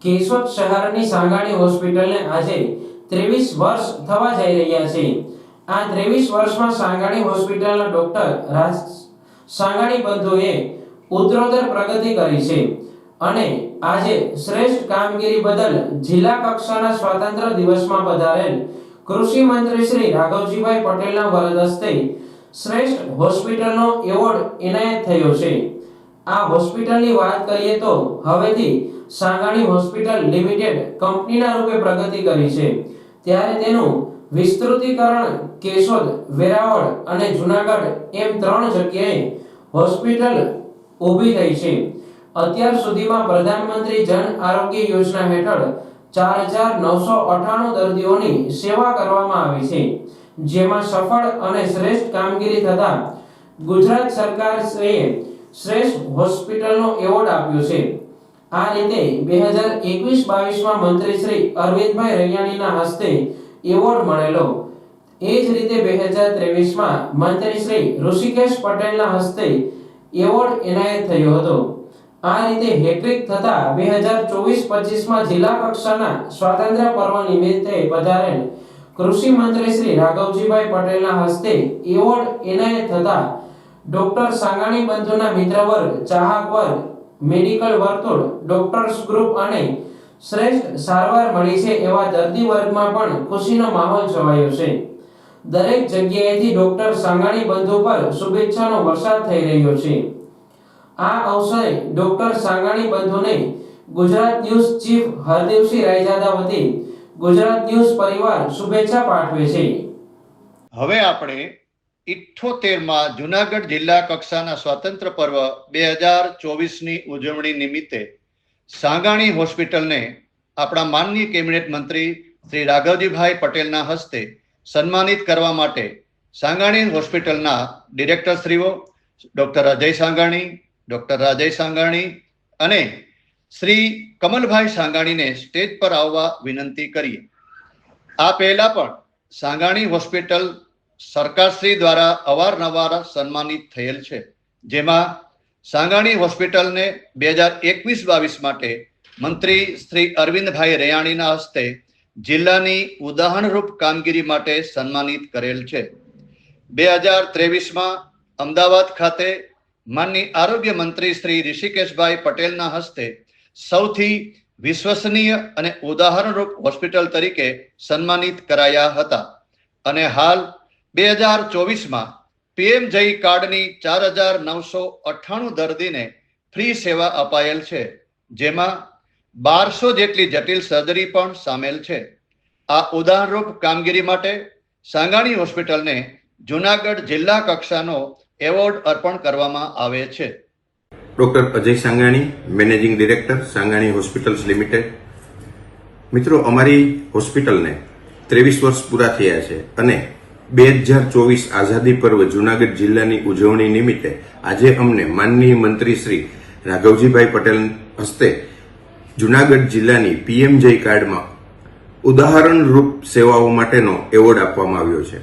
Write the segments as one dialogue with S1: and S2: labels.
S1: કેશોદ શહેરની સાંગાણી હોસ્પિટલને આજે 23 વર્ષ થવા જઈ રહ્યા છે। આ 23 વર્ષમાં સાંગાણી હોસ્પિટલના ડોક્ટર રાજ સાંગાણી બંધુએ ઉત્તરોત્તર પ્રગતિ કરી છે અને આજે શ્રેષ્ઠ કામગીરી બદલ જિલ્લા કક્ષાના સ્વાતંત્ર્ય દિવસમાં પધારેલ કૃષિ મંત્રી શ્રી રાઘવજીભાઈ પટેલના વરદ હસ્તે શ્રેષ્ઠ હોસ્પિટલનો એવોર્ડ એનાયત થયો છે। આ હોસ્પિટલની વાત કરીએ તો હવેથી સાંગાણી હોસ્પિટલ લિમિટેડ કંપનીના રૂપે પ્રગતિ કરી છે, ત્યારે તેનું વિસ્તૃતીકરણ કેશોદ, વેરાવળ અને જૂનાગઢ એમ 3 જગ્યાએ હોસ્પિટલ ઊભી થઈ છે। અત્યાર સુધીમાં પ્રધાનમંત્રી જન આરોગ્ય યોજના હેઠળ 4998 દર્દીઓની સેવા કરવામાં આવી છે, જેમાં સફળ અને શ્રેષ્ઠ કામગીરી થતા ગુજરાત સરકારશ્રીએ શ્રેષ્ઠ હોસ્પિટલનો એવોર્ડ આપ્યો છે। આ રીતે 2021-22માં મંત્રી શ્રી અરવિંદભાઈ રૈયાણીના હસ્તે એવોર્ડ મળેલો, એ જ રીતે 2023માં મંત્રી શ્રી ઋષિકેશ પટેલના હસ્તે એવોર્ડ એનાયત થયો હતો। આ રીતે હેટ્રિક થતા 2024-25માં જિલ્લા કક્ષાના સ્વાતંત્ર્ય પર્વ નિમિત્તે પધારેલ કૃષિ મંત્રી શ્રી રાઘવજીભાઈ પટેલના હસ્તે એવોર્ડ એનાયત થતા ડોક્ટર સાંગાણી બંધુના મિત્ર વર્ગ, ચાહક વર્ગ, મેડિકલ વર્તુળ, ડોક્ટર્સ ગ્રુપ અને શ્રેષ્ઠ સારવાર મળી છે એવા દર્દી વર્ગમાં પણ ખુશીનો માહોલ છવાયો છે। દરેક જગ્યાએથી ડોક્ટર સાંગાણી બંધુ પર શુભેચ્છાનો વરસાદ થઈ રહ્યો છે। આ અવસરે ડોક્ટર સાંગાણી બંધુને ગુજરાત ન્યૂઝ ચીફ હરદેવસિંહ રાયજાદા વતી ગુજરાત ન્યૂઝ પરિવાર શુભેચ્છા પાઠવે છે।
S2: હવે આપણે 78માં જૂનાગઢ જિલ્લા કક્ષાના સ્વાતંત્ર્ય પર્વ 2024ની ઉજવણી નિમિત્તે સાંગાણી હોસ્પિટલને આપણા માનનીય કેબિનેટ મંત્રી શ્રી રાઘવજીભાઈ પટેલના હસ્તે સન્માનિત કરવા માટે સાંગાણી હોસ્પિટલના ડિરેક્ટરશ્રીઓ ડોક્ટર અજય સાંગાણી, ડોક્ટર રાજય સાંગાણી અને શ્રી કમલભાઈ સાંગાણીને સ્ટેજ પર આવવા વિનંતી કરીએ। આ પહેલા પણ સાંગાણી હોસ્પિટલ સરકારશ્રી દ્વારા અવારનવાર સન્માનિત થયેલ છે, જેમાં સાંગાણી હોસ્પિટલને 2021-22 માટે મંત્રી શ્રી અરવિંદભાઈ રૈયાણીના હસ્તે જિલ્લાની ઉદાહરણરૂપ કામગીરી માટે સન્માનિત કરેલ છે। 2023માં અમદાવાદ ખાતે માનનીય આરોગ્ય મંત્રી શ્રી ઋષિકેશભાઈ પટેલના હસ્તે સૌથી વિશ્વસનીય અને ઉદાહરણરૂપ હોસ્પિટલ તરીકે સન્માનિત કરાયા હતા અને હાલ 2024માં પીએમ જય કાર્ડની 4998 દર્દીને ફ્રી સેવા અપાયેલ છે, જેમાં 1200 જેટલી જટિલ સર્જરી પણ સામેલ છે। આ ઉદાહરણરૂપ કામગીરી માટે સાંગાણી હોસ્પિટલને જૂનાગઢ જિલ્લા કક્ષાનો એવોર્ડ અર્પણ કરવામાં આવે છે।
S3: Doctor Ajay Sangani, managing director, Sangani hospitals limited. મિત્રો, અમારી હોસ્પિટલને 23 વર્ષ પૂરા થયા છે અને 2024 આઝાદી પર્વ જૂનાગઢ જિલ્લાની ઉજવણી નિમિત્તે આજે અમને માનનીય મંત્રી શ્રી રાઘવજીભાઈ પટેલ હસ્તે જૂનાગઢ જિલ્લાની પીએમજય કાર્ડમાં ઉદાહરણરૂપ સેવાઓ માટેનો એવોર્ડ આપવામાં આવ્યો છે।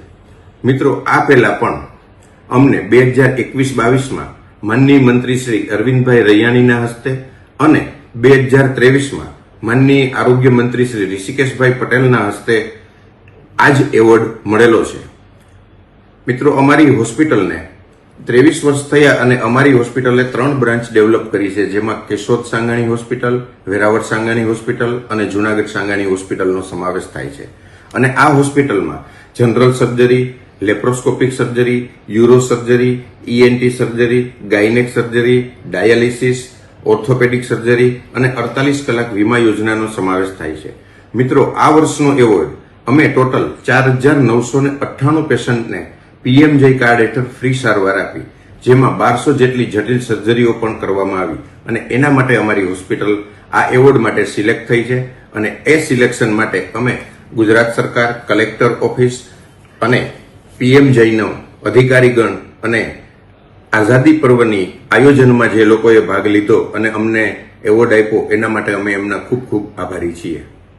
S3: મિત્રો, આ પહેલા પણ અમને 2021-22માં માનનીય મંત્રી શ્રી અરવિંદભાઈ રૈયાણીના હસ્તે અને 2023માં માનનીય આરોગ્ય મંત્રી શ્રી ઋષિકેશભાઈ પટેલના હસ્તે આ જ એવોર્ડ મળેલો છે। મિત્રો, અમારી હોસ્પિટલને 23 વર્ષ થયા અને અમારી હોસ્પિટલે 3 બ્રાન્ચ ડેવલપ કરી છે, જેમાં કેશોદ સાંગાણી હોસ્પિટલ, વેરાવળ સાંગાણી હોસ્પિટલ અને જૂનાગઢ સાંગાણી હોસ્પિટલનો સમાવેશ થાય છે અને આ હોસ્પિટલમાં general surgery, laparoscopic surgery, euro surgery, ENT surgery, gynaec surgery, dialysis, orthopaedic surgery અને 48 કલાક વીમા યોજનાનો સમાવેશ થાય છે। મિત્રો, આ વર્ષનો એવોર્ડ અમે ટોટલ 4998 પેશન્ટને પીએમજય કાર્ડ હેઠળ ફ્રી સારવાર આપી, જેમાં 1200 જેટલી જટિલ સર્જરીઓ પણ કરવામાં આવી અને એના માટે અમારી હોસ્પિટલ આ એવોર્ડ માટે સિલેક્ટ થઈ છે અને એ સિલેક્શન માટે અમે ગુજરાત સરકાર, કલેક્ટર ઓફિસ અને પીએમજયનો અધિકારીગણ અને આઝાદી પર્વની આયોજનમાં જે લોકોએ ભાગ લીધો અને અમને એવોર્ડ આપ્યો એના માટે અમે એમના ખૂબ ખૂબ આભારી છીએ।